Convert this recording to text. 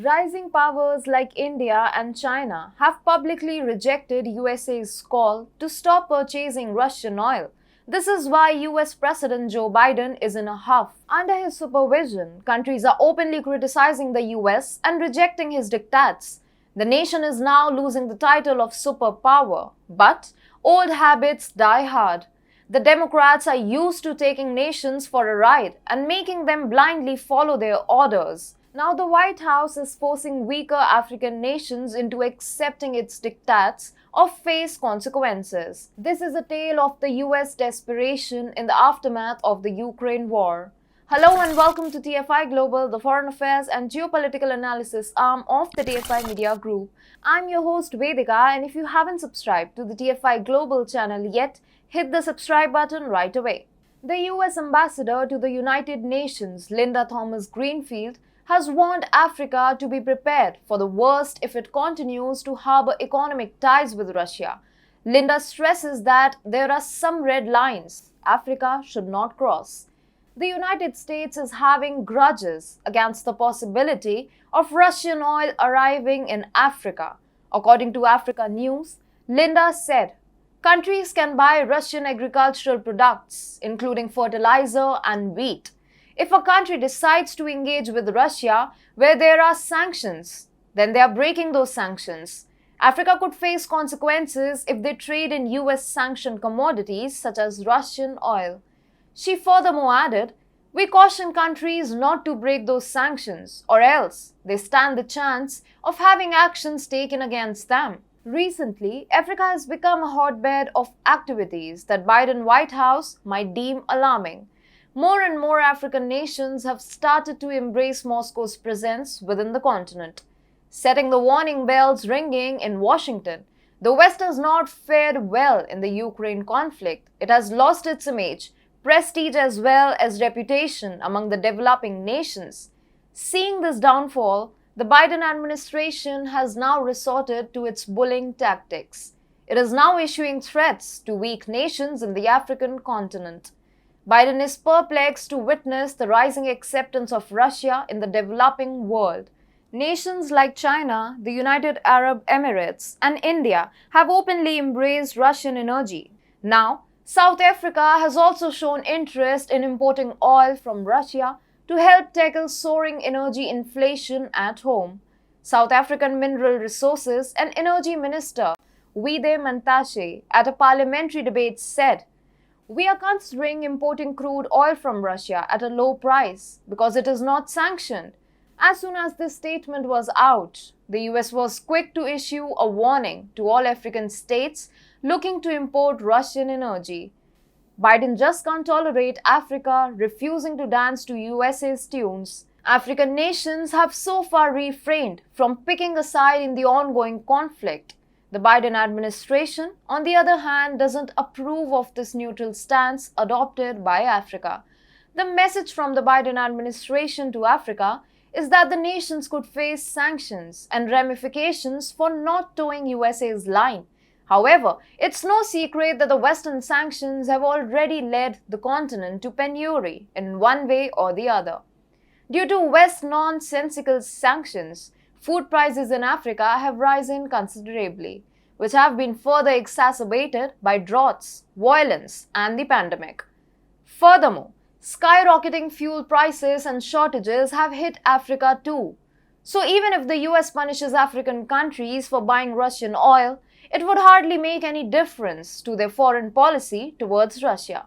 Rising powers like India and China have publicly rejected USA's call to stop purchasing Russian oil. This is why US President Joe Biden is in a huff. Under his supervision, countries are openly criticizing the US and rejecting his diktats. The nation is now losing the title of superpower, but old habits die hard. The Democrats are used to taking nations for a ride and making them blindly follow their orders. Now the White House is forcing weaker African nations into accepting its diktats or face consequences. This is a tale of the US desperation in the aftermath of the Ukraine war. Hello and welcome to TFI Global, the foreign affairs and geopolitical analysis arm of the TFI Media Group. I'm your host Vedika, and if you haven't subscribed to the TFI Global channel yet, hit the subscribe button right away. The US Ambassador to the United Nations, Linda Thomas-Greenfield, has warned Africa to be prepared for the worst if it continues to harbor economic ties with Russia. Linda stresses that there are some red lines Africa should not cross. The United States is having grudges against the possibility of Russian oil arriving in Africa. According to Africa News, Linda said, countries can buy Russian agricultural products, including fertilizer and wheat. If a country decides to engage with Russia where there are sanctions, then they are breaking those sanctions. Africa could face consequences if they trade in US sanctioned commodities such as Russian oil. She furthermore added, "We caution countries not to break those sanctions, or else they stand the chance of having actions taken against them." Recently, Africa has become a hotbed of activities that Biden White House might deem alarming. More and more African nations have started to embrace Moscow's presence within the continent, setting the warning bells ringing in Washington. The West has not fared well in the Ukraine conflict. It has lost its image, prestige as well as reputation among the developing nations. Seeing this downfall, the Biden administration has now resorted to its bullying tactics. It is now issuing threats to weak nations in the African continent. Biden is perplexed to witness the rising acceptance of Russia in the developing world. Nations like China, the United Arab Emirates, and India have openly embraced Russian energy. Now, South Africa has also shown interest in importing oil from Russia to help tackle soaring energy inflation at home. South African Mineral Resources and Energy Minister Wide Mantashe at a parliamentary debate said, "We are considering importing crude oil from Russia at a low price because it is not sanctioned." As soon as this statement was out, the US was quick to issue a warning to all African states looking to import Russian energy. Biden just can't tolerate Africa refusing to dance to USA's tunes. African nations have so far refrained from picking a side in the ongoing conflict. The Biden administration, on the other hand, doesn't approve of this neutral stance adopted by Africa. The message from the Biden administration to Africa is that the nations could face sanctions and ramifications for not toeing USA's line. However, it's no secret that the Western sanctions have already led the continent to penury in one way or the other. Due to West's nonsensical sanctions, food prices in Africa have risen considerably, which have been further exacerbated by droughts, violence, and the pandemic. Furthermore, skyrocketing fuel prices and shortages have hit Africa too. So even if the US punishes African countries for buying Russian oil, it would hardly make any difference to their foreign policy towards Russia.